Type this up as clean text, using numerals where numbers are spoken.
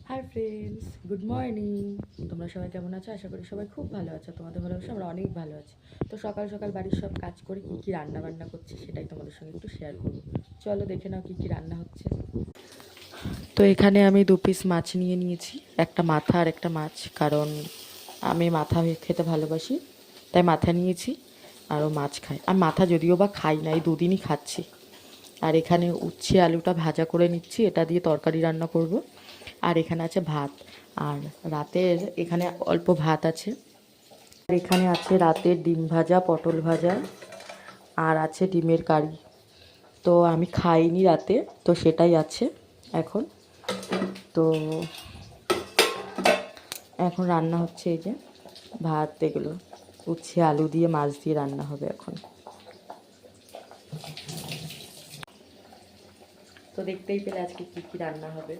Hi friends, good morning. তোমরা সবাই কেমন আছো? আশা করি সবাই খুব ভালো আছো। তোমাদের ভালোবাসা আমরা অনেক ভালো আছি। তো সকাল সকাল বাড়ির সব কাজ করে কী কী রান্না বান্না করছি সেটাই তোমাদের সঙ্গে একটু শেয়ার করবো। চলো দেখে নাও কী কী রান্না হচ্ছে। তো এখানে আমি 2 পিস মাছ নিয়ে নিয়েছি, একটা মাথা আর একটা মাছ, কারণ আমি মাথা খেতে ভালোবাসি তাই মাথা নিয়েছি। আরও মাছ খাই, আর মাথা যদিও বা খাই না, এই দুদিনই খাচ্ছি। আর এখানে উচ্ছে আলুটা ভাজা করে নিচ্ছি, এটা দিয়ে তরকারি রান্না করব। আর এখানে আছে ভাত, আর রাতের এখানে অল্প ভাত আছে। আর এখানে আছে রাতের ডিম ভাজা, পটল ভাজা, আর আছে ডিমের কারি। তো আমি খাইনি রাতে, তো সেটাই আছে এখন। তো এখন রান্না হচ্ছে এই যে ভাত, এগুলো উচ্ছে আলু দিয়ে মাছ দিয়ে রান্না হবে এখন। তো দেখতেই পেলে আজকে কী কী রান্না হবে।